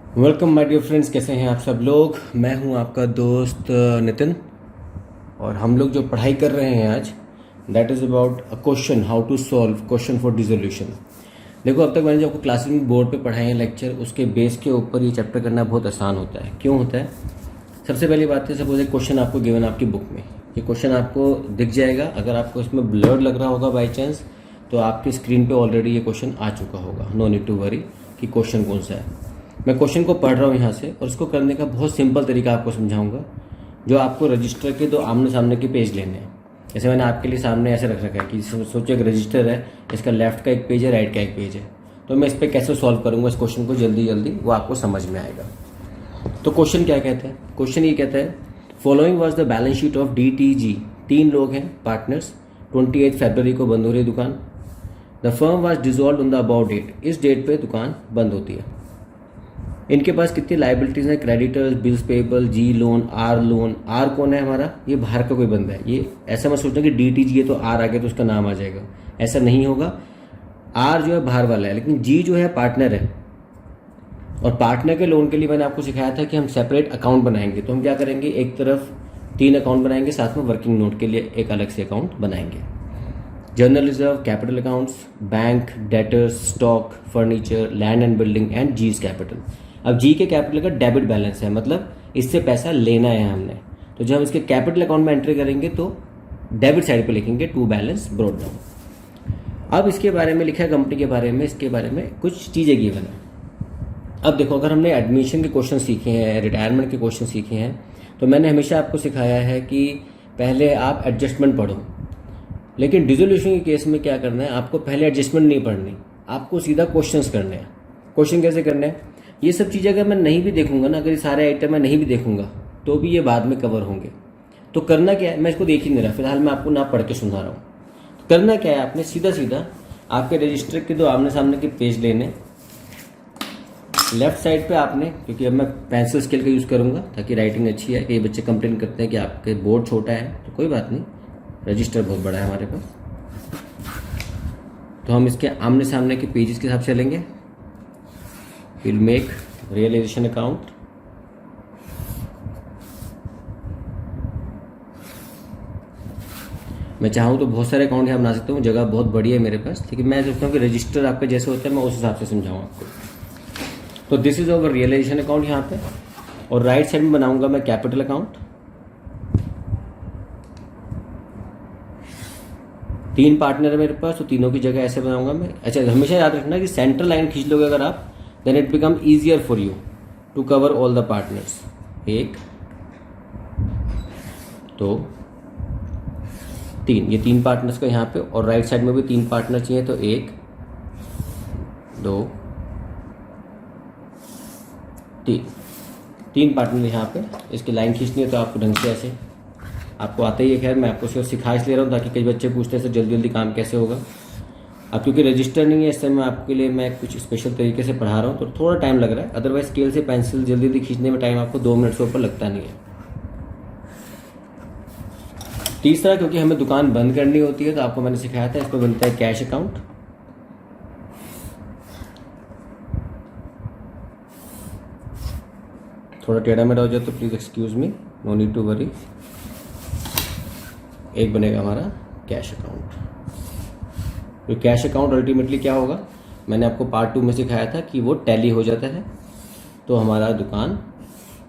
Welcome my dear friends, कैसे हैं आप सब लोग। मैं हूं आपका दोस्त नितिन और हम लोग जो पढ़ाई कर रहे हैं आज that is about a question, how to solve question for dissolution. देखो, अब तक मैंने जो आपको क्लासेस में बोर्ड पे पढ़ाए हैं लेक्चर, उसके बेस के ऊपर ये चैप्टर करना बहुत आसान होता है। क्यों होता है? सबसे पहली बात है, सपोज एक क्वेश्चन आपको गिवन आपकी बुक में, ये क्वेश्चन आपको दिख जाएगा। अगर आपको इसमें ब्लर लग रहा होगा बाई चांस, तो आपकी स्क्रीन पे ऑलरेडी ये क्वेश्चन आ चुका होगा। नो नीड टू वरी कि क्वेश्चन कौन सा है। मैं क्वेश्चन को पढ़ रहा हूँ यहाँ से और इसको करने का बहुत सिंपल तरीका आपको समझाऊंगा। जो आपको रजिस्टर के दो आमने सामने के पेज लेने हैं। जैसे मैंने आपके लिए सामने ऐसे रख रखा है कि सोचो एक रजिस्टर है, इसका लेफ्ट का एक पेज है, राइट का एक पेज है। तो मैं इस पर कैसे सॉल्व करूँगा इस क्वेश्चन को जल्दी जल्दी, वो आपको समझ में आएगा। तो क्वेश्चन क्या कहते हैं? क्वेश्चन ये कहता है, following was the balance sheet of DTG। 3 लोग हैं पार्टनर्स, 28 फरवरी को बंद हो रही है दुकान। The firm was dissolve on the about date. इस डेट पे दुकान बंद होती है। इनके पास कितनी लाइबिलिटीज हैं? Creditors, bills payable, G loan, R loan. R कौन है हमारा? ये बाहर का कोई बंदा है। ये ऐसा मत सोचना कि DTG है तो आर आगे तो उसका नाम आ जाएगा, ऐसा नहीं होगा। आर जो है बाहर वाला है, लेकिन जी जो है पार्टनर है। और पार्टनर के लोन के लिए मैंने आपको सिखाया था कि हम सेपरेट अकाउंट बनाएंगे। तो हम क्या करेंगे, एक तरफ 3 अकाउंट बनाएंगे, साथ में वर्किंग नोट के लिए एक अलग से अकाउंट बनाएंगे। General reserve, capital accounts, bank, debtors, stock, furniture, land and building and G's capital. अब जी के कैपिटल का डेबिट बैलेंस है, मतलब इससे पैसा लेना है हमने। तो जब हम इसके कैपिटल अकाउंट में एंट्री करेंगे तो डेबिट साइड पे लिखेंगे टू बैलेंस ब्रॉट डाउन। अब इसके बारे में लिखा है, कंपनी के बारे में, इसके बारे में कुछ चीज़ें गिवन है। अब देखो, अगर हमने एडमिशन के क्वेश्चन सीखे हैं, रिटायरमेंट के क्वेश्चन सीखे हैं, तो मैंने हमेशा आपको सिखाया है कि पहले आप एडजस्टमेंट पढ़ो। लेकिन डिसोल्यूशन के केस में क्या करना है, आपको पहले एडजस्टमेंट नहीं पढ़नी, आपको सीधा क्वेश्चंस करने हैं। क्वेश्चन कैसे करने हैं? ये सब चीज़ें अगर मैं नहीं भी देखूंगा ना, अगर ये सारे आइटम मैं नहीं भी देखूंगा तो भी ये बाद में कवर होंगे। तो करना क्या है, मैं इसको देख ही नहीं रहा, फिलहाल मैं आपको ना पढ़ के सुना रहा हूँ। तो करना क्या है, आपने सीधा सीधा आपके रजिस्टर के 2 आमने सामने के पेज लेने। लेफ्ट साइड पे आपने, क्योंकि अब मैं पेंसिल स्केल का यूज़ करूंगा ताकि राइटिंग अच्छी है। कई बच्चे कंप्लेन करते हैं कि आपके बोर्ड छोटा है, तो कोई बात नहीं, रजिस्टर बहुत बड़ा है हमारे पास। तो हम इसके आमने सामने के पेजेस के हिसाब से चलेंगे। Will make realisation account. मैं चाहूँ तो बहुत सारे अकाउंट यहाँ बना सकता हूँ, जगह बहुत बड़ी है मेरे पास, लेकिन मैं सोचता हूँ कि रजिस्टर आपके जैसे होता है, मैं उस हिसाब से समझाऊँ आपको। तो this is over realisation account यहाँ पे, और राइट साइड में बनाऊंगा मैं कैपिटल अकाउंट। 3 पार्टनर है मेरे पास, तो तीनों की जगह ऐसे बनाऊंगा मैं। अच्छा, हमेशा याद रखना कि सेंटर लाइन खींच लोगे अगर आप, then it become easier for you to cover all the partners. 1 2 3, ये 3 पार्टनर्स का यहाँ पे, और राइट साइड में भी 3 पार्टनर चाहिए, तो 1 2 3 पार्टनर यहाँ पे। इसकी लाइन खींचनी है तो आपको ढंग से ऐसे, आपको आता ही है। खैर, मैं आपको सिर्फ सिखा इसलिए रहा हूँ ताकि कई बच्चे पूछते हैं सर जल्दी जल्दी काम कैसे होगा। अब क्योंकि रजिस्टर नहीं है इस समय आपके लिए मैं कुछ स्पेशल तरीके से पढ़ा रहा हूँ, तो थोड़ा टाइम लग रहा है। अदरवाइज स्केल से पेंसिल जल्दी जल्दी खींचने में टाइम आपको 2 मिनट से ऊपर लगता नहीं है। तीसरा, क्योंकि हमें दुकान बंद करनी होती है, तो आपको मैंने सिखाया था, इस पर बनता है कैश अकाउंट। थोड़ा टेढ़ा मेढ़ा हो जाए तो please excuse me, no need to worry. एक बनेगा हमारा कैश अकाउंट। तो कैश अकाउंट अल्टीमेटली क्या होगा, मैंने आपको पार्ट 2 में सिखाया था कि वो टैली हो जाता है, तो हमारा दुकान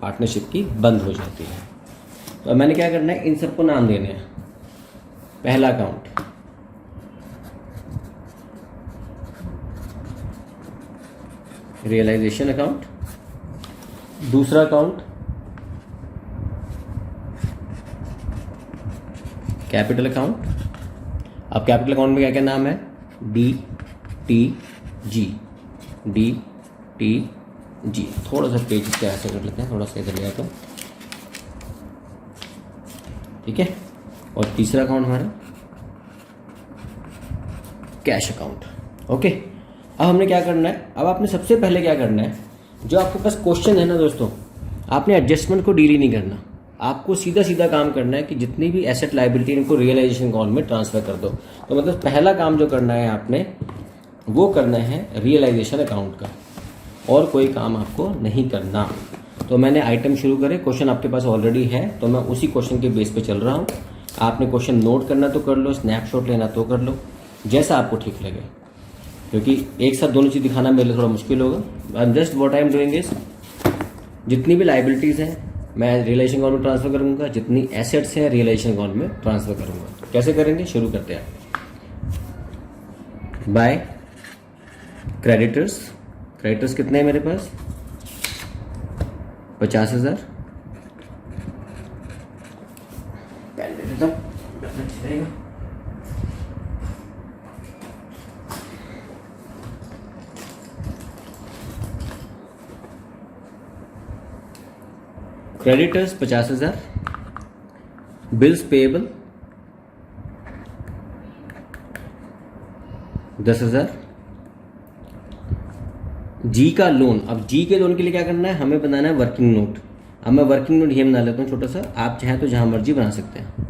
पार्टनरशिप की बंद हो जाती है। तो अब मैंने क्या करना है, इन सबको नाम देने हैं। पहला अकाउंट रियलाइजेशन अकाउंट, दूसरा अकाउंट कैपिटल अकाउंट। अब कैपिटल अकाउंट में क्या क्या नाम है, DTG। थोड़ा सा पेज इसका ऐसे कर लेते हैं, थोड़ा सा इधर ले आता हूँ, ठीक है। और तीसरा अकाउंट हमारा कैश अकाउंट। ओके, अब हमने क्या करना है, अब आपने सबसे पहले क्या करना है, जो आपके पास क्वेश्चन है ना दोस्तों, आपने एडजस्टमेंट को डील ही नहीं करना। आपको सीधा सीधा काम करना है कि जितनी भी एसेट लायबिलिटी इनको रियलाइजेशन अकाउंट में ट्रांसफर कर दो। तो मतलब पहला काम जो करना है आपने, वो करना है रियलाइजेशन अकाउंट का। और कोई काम आपको नहीं करना। तो मैंने आइटम शुरू करे, क्वेश्चन आपके पास ऑलरेडी है तो मैं उसी क्वेश्चन के बेस पे चल रहा हूँ। आपने क्वेश्चन नोट करना तो कर लो, स्नैपशॉट लेना तो कर लो, जैसा आपको ठीक लगे, क्योंकि एक साथ दोनों चीज़ दिखाना मेरे लिए थोड़ा मुश्किल होगा। And just what I am doing is, जितनी भी लाइबिलिटीज़ हैं मैं रियलाइजेशन अकाउंट में ट्रांसफर करूंगा, जितनी एसेट्स हैं रियलाइजेशन अकाउंट में ट्रांसफर करूंगा। कैसे करेंगे, शुरू करते हैं। बाय क्रेडिटर्स, क्रेडिटर्स कितने हैं मेरे पास, 50,000। क्रेडिटर्स 50,000, बिल्स पेएबल 10,000, जी का लोन। अब जी के लोन के लिए क्या करना है, हमें बनाना है वर्किंग नोट। अब मैं वर्किंग नोट ये बना लेता हूँ छोटा सा, आप चाहें तो जहाँ मर्जी बना सकते हैं,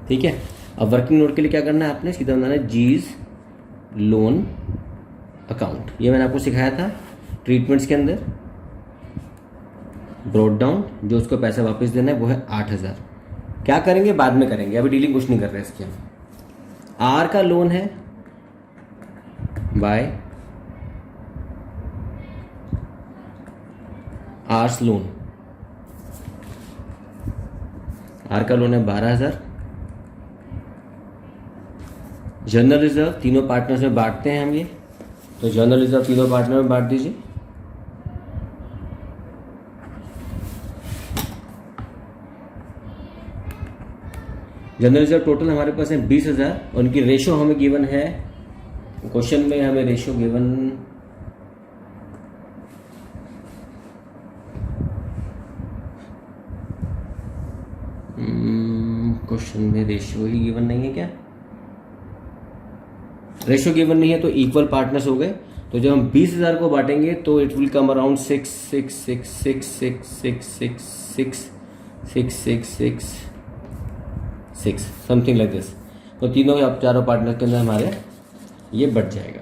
ठीक है। अब वर्किंग नोट के लिए क्या करना है, आपने सीधा बनाना है जीज लोन अकाउंट। ये मैंने आपको सिखाया था ट्रीटमेंट्स के अंदर। ब्रॉड डाउन, जो उसको पैसा वापस देना है वो है 8,000। क्या करेंगे बाद में करेंगे, अभी डीलिंग कुछ नहीं कर रहे इसके हम। आर का लोन है बाय आर्स लोन, आर का लोन है 12,000। जनरल रिजर्व तीनों पार्टनर्स में बांटते हैं हम ये, तो जनरल रिजर्व तीनों पार्टनर में बांट दीजिए। जनरल रिजर्व टोटल हमारे पास है 20,000। उनकी रेशो हमें गिवन है, क्वेश्चन में हमें रेशो गिवन क्वेश्चन में रेशियो ही गिवन नहीं है क्या, रेशियो गिवन नहीं है तो इक्वल पार्टनर्स हो गए। तो जब हम 20,000 को बांटेंगे तो it will come around 6 6 6 6 6 6 6 6 6 6 6 6 something like this. तो तीनों या चारों पार्टनर के अंदर हमारे ये बढ़ जाएगा।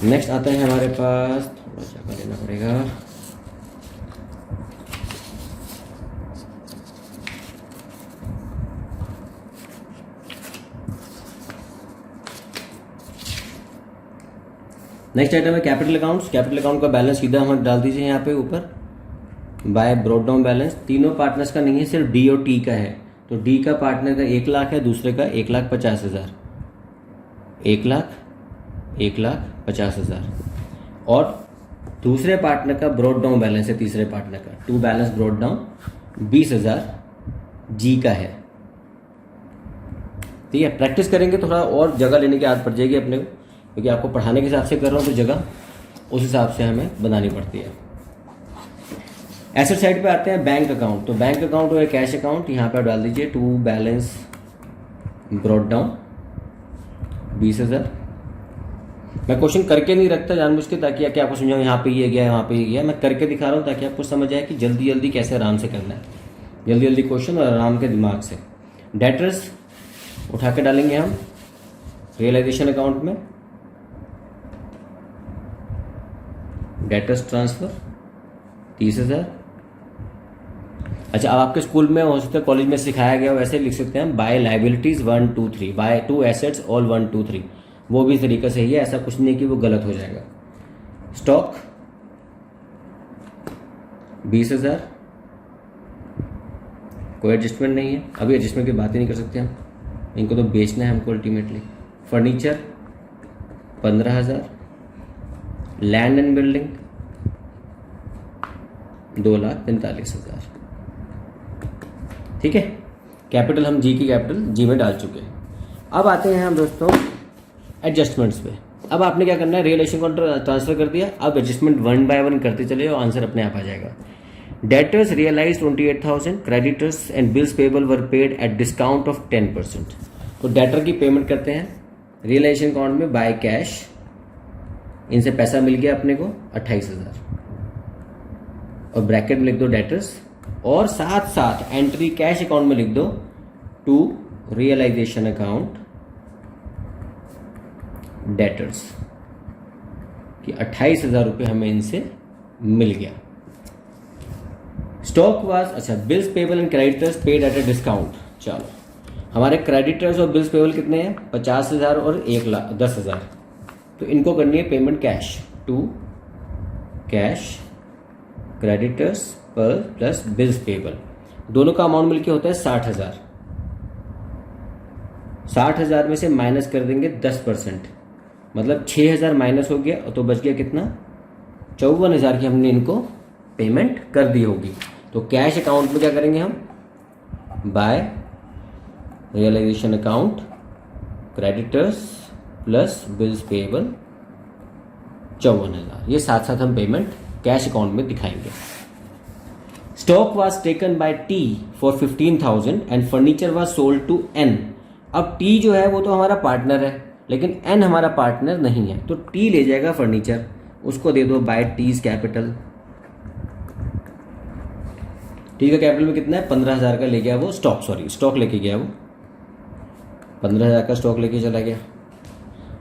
नेक्स्ट आता है हमारे पास, थोड़ा जगह लेना पड़ेगा। नेक्स्ट आइटम है कैपिटल अकाउंट्स। कैपिटल अकाउंट का बैलेंस सीधा हम डाल दीजिए यहाँ पे ऊपर बाय ब्रॉड डाउन बैलेंस। तीनों पार्टनर्स का नहीं है, सिर्फ डी और टी का है। तो डी का पार्टनर का 1 लाख है, दूसरे का 1,50,000, 1,50,000। और दूसरे पार्टनर का ब्रॉड डाउन बैलेंस है, तीसरे पार्टनर का टू बैलेंस ब्रॉड डाउन 20,000 जी का है, ठीक है। प्रैक्टिस करेंगे तो थोड़ा और जगह लेने की आदत पड़ जाएगी अपने को, क्योंकि आपको पढ़ाने के हिसाब से कर रहा हूँ तो जगह उस हिसाब से हमें बनानी पड़ती है। एसेट साइड पे आते हैं बैंक अकाउंट। तो बैंक अकाउंट हो कैश अकाउंट, यहाँ पे डाल दीजिए टू बैलेंस ब्रॉड डाउन 20,000। मैं क्वेश्चन करके नहीं रखता जानबूझ के, ताकि आके आपको समझाऊँ यहाँ पे ये गया वहाँ पे ये गया। मैं करके दिखा रहा हूँ ताकि आपको समझ आए कि जल्दी जल्दी कैसे आराम से करना है, जल्दी जल्दी क्वेश्चन और आराम के दिमाग से। डेटर्स उठा के डालेंगे हम रियलाइजेशन अकाउंट में, डेटर्स ट्रांसफर 30,000। अच्छा, अब आपके स्कूल में हो सकता है कॉलेज में सिखाया गया वैसे लिख सकते हैं by liabilities 1 2 3, by to assets all 1 2 3, वो भी तरीका सही है। ऐसा कुछ नहीं कि वो गलत हो जाएगा। स्टॉक 20,000, कोई एडजस्टमेंट नहीं है, अभी एडजस्टमेंट की बात ही नहीं कर सकते हम, इनको तो बेचना है हमको ultimately. Furniture 15,000, land and building 2,45,000, ठीक है। कैपिटल हम जी की कैपिटल जी में डाल चुके हैं। अब आते हैं हम दोस्तों एडजस्टमेंट्स पे। अब आपने क्या करना है, रियलाइजेशन को ट्रांसफर कर दिया, अब एडजस्टमेंट 1 बाय 1 करते चले और आंसर अपने आप आ जाएगा। Debtors realise 28,000, creditors and bills payable were paid at discount of 10%। तो डेटर की पेमेंट करते हैं रियलाइजेशन अकाउंट में बाय कैश, इनसे पैसा मिल गया अपने को 28,000 और ब्रैकेट में लिख दो डेटर्स, और साथ साथ एंट्री कैश अकाउंट में लिख दो टू रियलाइजेशन अकाउंट डेटर्स, कि 28,000 रुपये हमें इनसे मिल गया। स्टॉक वाज, अच्छा, bills payable and creditors paid at a discount. चलो, हमारे क्रेडिटर्स और बिल्स पेबल कितने हैं? 50,000 और 10,000। तो इनको करनी है payment cash. To cash creditors पर प्लस बिल्स पेबल, दोनों का अमाउंट मिलके होता है 60,000। 60,000 में से माइनस कर देंगे 10%, मतलब 6,000 माइनस हो गया, तो बच गया कितना? 54,000 की हमने इनको पेमेंट कर दी होगी। तो कैश अकाउंट में क्या करेंगे हम? By realisation account creditors plus bills payable 54,000, ये साथ साथ हम पेमेंट कैश अकाउंट में दिखाएंगे। Stock was taken by T for 15,000 and furniture was sold to N. अब टी जो है वो तो हमारा पार्टनर है, लेकिन एन हमारा पार्टनर नहीं है, तो टी ले जाएगा फर्नीचर, उसको दे दो बाय टीज कैपिटल। टी का कैपिटल में कितना है? 15,000 का ले गया वो स्टॉक लेके गया वो, 15,000 का स्टॉक लेके चला गया।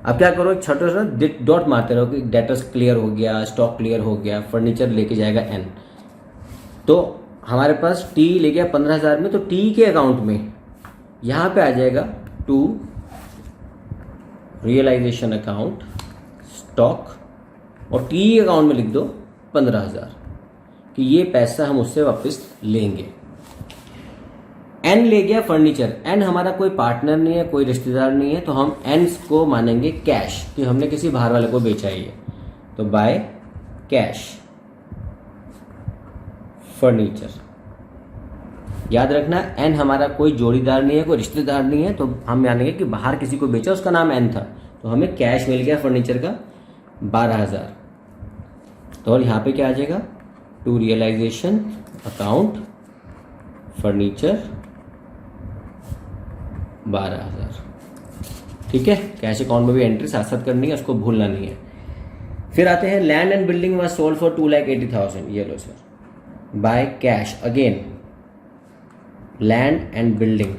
अब क्या करो, एक छोटा सा डॉट मारते रहो कि डेटर्स क्लियर हो गया, स्टॉक क्लियर हो गया, फर्नीचर लेके जाएगा एन। तो हमारे पास टी ले गया 15,000 में, तो टी के अकाउंट में यहां पे आ जाएगा टू रियलाइजेशन अकाउंट स्टॉक, और टी अकाउंट में लिख दो 15,000 कि ये पैसा हम उससे वापस लेंगे। एन ले गया फर्नीचर, एन हमारा कोई पार्टनर नहीं है, कोई रिश्तेदार नहीं है, तो हम एन को मानेंगे कैश कि हमने किसी बाहर वाले को बेचा ही है। तो बाय कैश फर्नीचर। याद रखना, एन हमारा कोई जोड़ीदार नहीं है, कोई रिश्तेदार नहीं है, तो हम मानेंगे कि बाहर किसी को बेचा, उसका नाम एन था, तो हमें कैश मिल गया फर्नीचर का 12,000। तो और यहाँ पे क्या आ जाएगा? To realisation account furniture 12,000। ठीक है, कैश अकाउंट में भी एंट्री साथ साथ करनी है, उसको भूलना नहीं है। फिर आते हैं land and building was sold for 2,80,000। ये लो sir, by cash again land and building.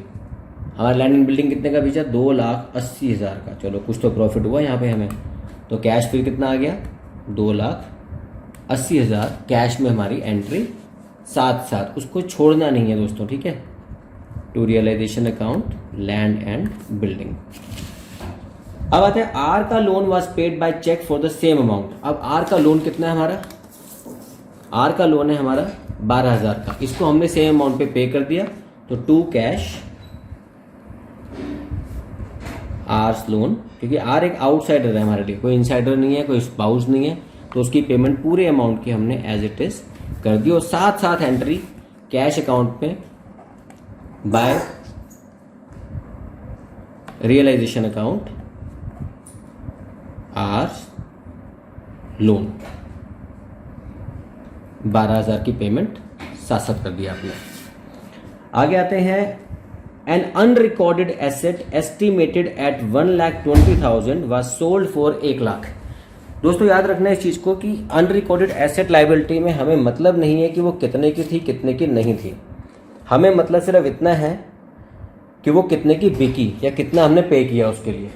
हमारा लैंड एंड बिल्डिंग कितने का बेचा? 2,80,000 का। चलो, कुछ तो प्रॉफिट हुआ यहाँ पे हमें, तो कैश फिर कितना आ गया? 2,80,000 कैश में हमारी एंट्री साथ साथ, उसको छोड़ना नहीं है दोस्तों। ठीक है, to realisation account land and building. अब आते हैं आर का loan was paid by cheque for the same amount. अब आर का लोन कितना है हमारा? आर का लोन है हमारा 12,000 का, इसको हमने सेम अमाउंट पे पे कर दिया, तो टू कैश आर्स लोन, क्योंकि आर एक आउटसाइडर है हमारे लिए, कोई इनसाइडर नहीं है, कोई स्पाउस नहीं है, तो उसकी पेमेंट पूरे अमाउंट की हमने एज इट इज कर दी, और साथ साथ एंट्री कैश अकाउंट में by realisation account R's loan 12,000 की पेमेंट साथ साथ कर दिया आपने। आगे आते हैं an unrecorded asset estimated at 1,20,000 was sold for 1,00,000। दोस्तों याद रखना इस चीज को कि अनरिकॉर्डेड एसेट लायबिलिटी में हमें मतलब नहीं है कि वो कितने की थी कितने की नहीं थी, हमें मतलब सिर्फ इतना है कि वो कितने की बिकी या कितना हमने पे किया उसके लिए।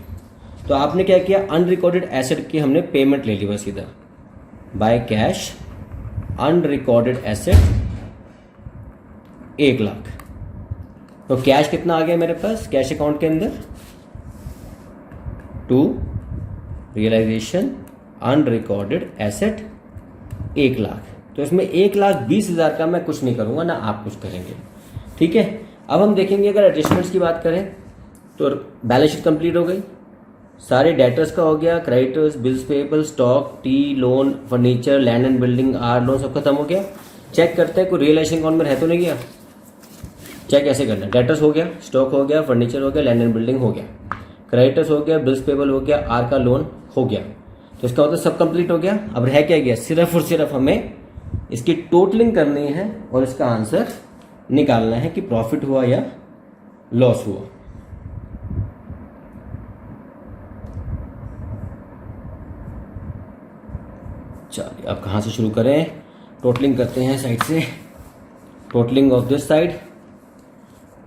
तो आपने क्या किया, अनरिकॉर्डेड एसेट की हमने पेमेंट ले ली बस इधर, बाय कैश अनरिकॉर्डेड एसेट 1,00,000। तो कैश कितना आ गया मेरे पास कैश अकाउंट के अंदर? To realisation unrecorded asset 1,00,000। तो इसमें 1,20,000 का मैं कुछ नहीं करूंगा, ना आप कुछ करेंगे। ठीक है, अब हम देखेंगे अगर एडजस्टमेंट्स की बात करें तो बैलेंस शीट कंप्लीट हो गई, सारे डेटर्स का हो गया, creditors, bills payable, stock, T, loan, furniture, land and building, R loan सब खत्म हो गया। चेक करते हैं कोई रियलाइजेशन अकाउंट में रह तो नहीं गया। चेक कैसे करना है? डेटर्स हो गया, स्टॉक हो गया, फर्नीचर हो गया, लैंड एंड बिल्डिंग हो गया, क्रेडिटर्स हो गया, बिल्स पेबल हो गया, आर का लोन हो गया। तो इसका मतलब सब कंप्लीट हो गया। अब रह क्या गया? सिर्फ और सिर्फ हमें इसकी टोटलिंग करनी है और इसका आंसर निकालना है कि प्रॉफिट हुआ या लॉस हुआ। चलिए अब कहाँ से शुरू करें? टोटलिंग करते हैं साइड से। टोटलिंग ऑफ दिस साइड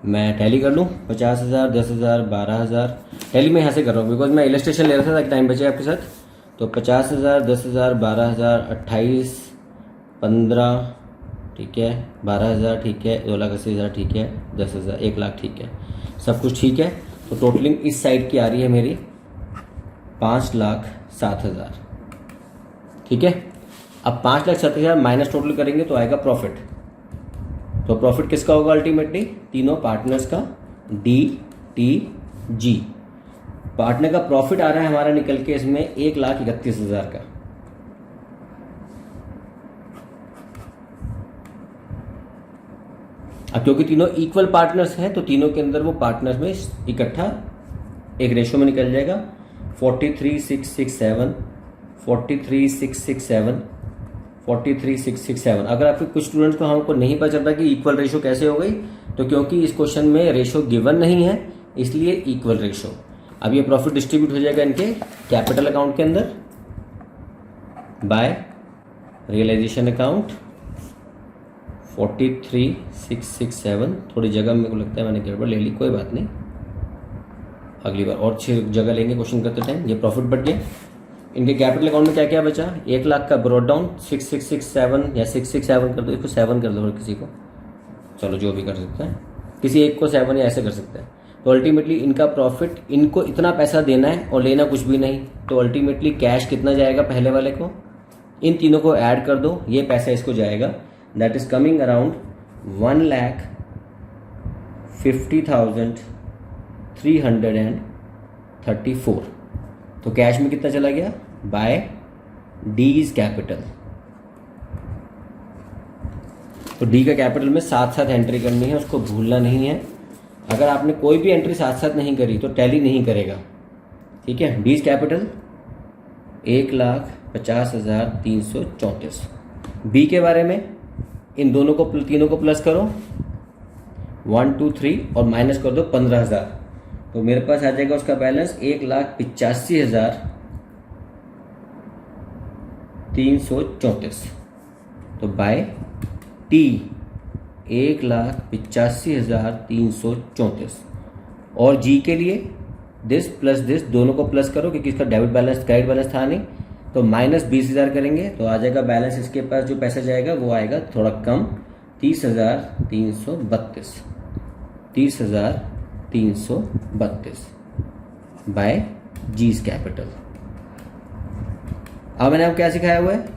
मैं टैली कर लूँ, 50,000, 10,000, 12,000। टैली मैं यहाँ से कर रहा हूँ बिकॉज मैं इलस्ट्रेशन ले रहा था ताकि टाइम बचे आपके साथ। तो 50,000, 10,000, 12,000, 28, 15, ठीक है, 12,000 ठीक है, 2,80,000 ठीक है, 10,000, 1,00,000 ठीक है, सब कुछ ठीक है। तो टोटलिंग इस साइड की आ रही है मेरी 5,07,000, ठीक है। अब 5,07,000 माइनस टोटल करेंगे तो आएगा प्रॉफिट। तो प्रॉफिट किसका होगा अल्टीमेटली? तीनों पार्टनर्स का, DTG। पार्टनर का प्रॉफिट आ रहा है हमारा निकल के इसमें 1,31,000 का। अब क्योंकि तीनों इक्वल पार्टनर्स हैं तो तीनों के अंदर वो पार्टनर्स में इकट्ठा एक रेशो में निकल जाएगा। 43,667, 43,667, 43,667। अगर आपके कुछ स्टूडेंट्स को हमको नहीं पता चलता कि इक्वल रेशो कैसे हो गई, तो क्योंकि इस क्वेश्चन में रेशो गिवन नहीं है इसलिए इक्वल रेशो। अब ये प्रॉफिट डिस्ट्रीब्यूट हो जाएगा इनके कैपिटल अकाउंट के अंदर बाय रियलाइजेशन अकाउंट। 43,667, थोड़ी जगह मेरे को लगता है मैंने गड़बड़ ले ली, कोई बात नहीं, अगली बार और 6 जगह लेंगे क्वेश्चन करते टाइम। ये प्रॉफिट बढ़ गया। इनके कैपिटल अकाउंट में क्या क्या बचा? 1,00,000 का ब्रॉड डाउन, 6,667 या 6,667 कर दो, इसको 7 कर दो, और किसी को, चलो जो भी कर सकता है, किसी एक को 7 या ऐसे कर सकता है। तो अल्टीमेटली इनका प्रॉफिट, इनको इतना पैसा देना है और लेना कुछ भी नहीं, तो अल्टीमेटली कैश कितना जाएगा पहले वाले को? इन तीनों को ऐड कर दो, ये पैसा इसको जाएगा, दैट इज कमिंग अराउंड 1,50,334। तो कैश में कितना चला गया? By D's capital. तो डी का कैपिटल में साथ साथ एंट्री करनी है, उसको भूलना नहीं है। अगर आपने कोई भी एंट्री साथ साथ नहीं करी तो टैली नहीं करेगा, ठीक है। डीज कैपिटल 1,50,334। बी के बारे में इन दोनों को, तीनों को प्लस करो, 1, 2, 3 और माइनस कर दो 15,000। तो मेरे पास आ जाएगा उसका बैलेंस 1,85,334। तो बाय टी 1,85,334। और जी के लिए दिस प्लस दिस, दोनों को प्लस करो क्योंकि इसका डेबिट बैलेंस क्रेडिट बैलेंस था नहीं, तो माइनस 20,000 करेंगे तो आ जाएगा बैलेंस। इसके पास जो पैसा जाएगा वो आएगा थोड़ा कम, 30,332, 30,332 बाय जीज कैपिटल। अब मैंने आपको क्या सिखाया हुआ है?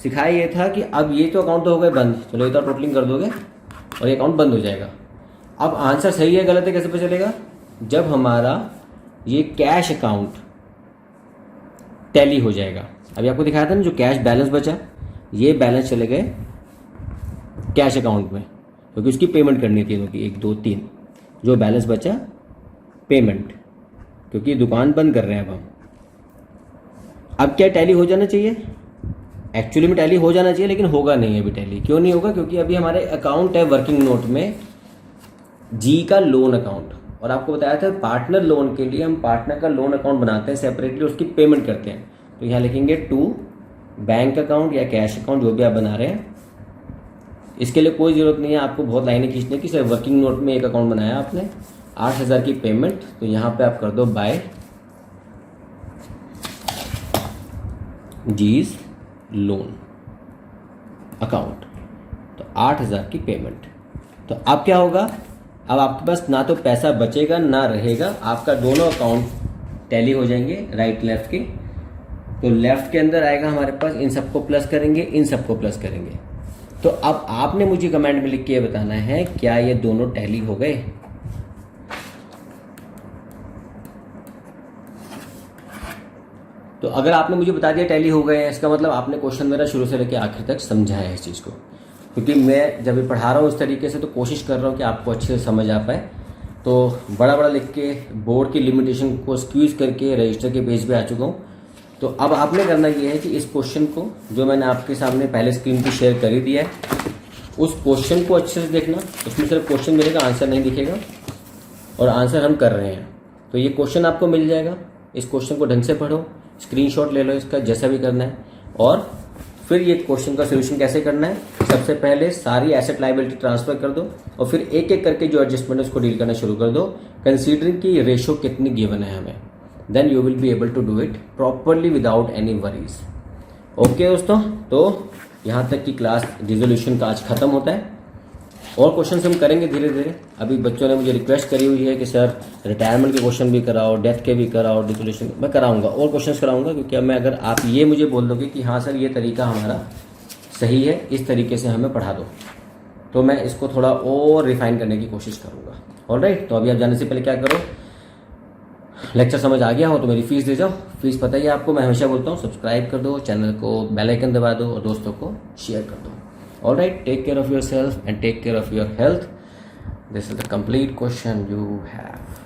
सिखाया ये था कि अब ये तो अकाउंट तो हो गए बंद, चलो ये तो टोटलिंग कर दोगे और ये अकाउंट बंद हो जाएगा। अब आंसर सही है गलत है कैसे पता चलेगा? जब हमारा ये कैश अकाउंट टैली हो जाएगा। अभी आपको दिखाया था ना, जो कैश बैलेंस बचा, ये बैलेंस चले गए कैश अकाउंट में क्योंकि उसकी पेमेंट करनी थी, क्योंकि 1, 2, 3 जो बैलेंस बचा पेमेंट, क्योंकि दुकान बंद कर रहे हैं अब हम। अब क्या टैली हो जाना चाहिए? एक्चुअली में टैली हो जाना चाहिए, लेकिन होगा नहीं अभी टैली। क्यों नहीं होगा? क्योंकि अभी हमारे अकाउंट है वर्किंग नोट में जी का लोन अकाउंट, और आपको बताया था पार्टनर लोन के लिए हम पार्टनर का लोन अकाउंट बनाते हैं सेपरेटली, उसकी पेमेंट करते हैं। तो यहाँ लिखेंगे टू बैंक अकाउंट या कैश अकाउंट, जो भी आप बना रहे हैं। इसके लिए कोई ज़रूरत नहीं है आपको बहुत लाइनें खींचने की, सिर्फ वर्किंग नोट में एक अकाउंट बनाया आपने, 8,000 की पेमेंट, तो यहाँ पे आप कर दो बाय जीज लोन अकाउंट, तो 8,000 की पेमेंट। तो अब क्या होगा? अब आपके पास ना तो पैसा बचेगा ना रहेगा, आपका दोनों अकाउंट टैली हो जाएंगे राइट लेफ्ट के। तो लेफ्ट के अंदर आएगा हमारे पास, इन सबको प्लस करेंगे, इन सबको प्लस करेंगे। तो अब आपने मुझे कमेंट में लिख के बताना है क्या ये दोनों टैली हो गए? तो अगर आपने मुझे बता दिया टैली हो गए हैं, इसका मतलब आपने क्वेश्चन मेरा शुरू से लेकर आखिर तक समझा है इस चीज़ को। क्योंकि मैं जब भी पढ़ा रहा हूँ इस तरीके से तो कोशिश कर रहा हूँ कि आपको अच्छे से समझ आ पाए। तो बड़ा बड़ा लिख के बोर्ड की लिमिटेशन को स्क्वीज़ करके रजिस्टर के पेज पे आ चुका हूँ। तो अब आपने करना ये है कि इस क्वेश्चन को, जो मैंने आपके सामने पहले स्क्रीन पर शेयर कर ही दिया है, उस क्वेश्चन को अच्छे से देखना। उसमें सिर्फ क्वेश्चन मिलेगा, आंसर नहीं दिखेगा, और आंसर हम कर रहे हैं। तो ये क्वेश्चन आपको मिल जाएगा, इस क्वेश्चन को ढंग से पढ़ो, स्क्रीनशॉट ले लो इसका जैसा भी करना है, और फिर ये क्वेश्चन का सोल्यूशन कैसे करना है। सबसे पहले सारी एसेट लायबिलिटी ट्रांसफर कर दो, और फिर एक एक करके जो एडजस्टमेंट है उसको डील करना शुरू कर दो, कंसीडरिंग कि रेशो कितनी गिवन है हमें। then you will be able to do it properly without any worries. Okay दोस्तों, तो यहाँ तक की क्लास डिसोल्यूशन का आज ख़त्म होता है। और क्वेश्चन हम करेंगे धीरे धीरे। अभी बच्चों ने मुझे रिक्वेस्ट करी हुई है कि सर रिटायरमेंट के क्वेश्चन भी कराओ, डेथ के भी कराओ, डिसोल्यूशन मैं कराऊंगा और क्वेश्चंस कराऊंगा, क्योंकि अब मैं अगर आप ये मुझे बोल दोगे कि हाँ सर ये तरीका हमारा सही है, इस तरीके से हमें पढ़ा दो, तो मैं इसको थोड़ा और रिफाइन करने की कोशिश करूँगा। ऑलराइट, तो अभी आप जाने से पहले क्या करो, लेक्चर समझ आ गया हो तो मेरी फीस दे जाओ। फीस पता ही है आपको, मैं हमेशा बोलता हूँ सब्सक्राइब कर दो, चैनल को बेल आइकन दबा दो और दोस्तों को शेयर कर दो। Alright, take care of yourself and take care of your health. This is the complete question you have.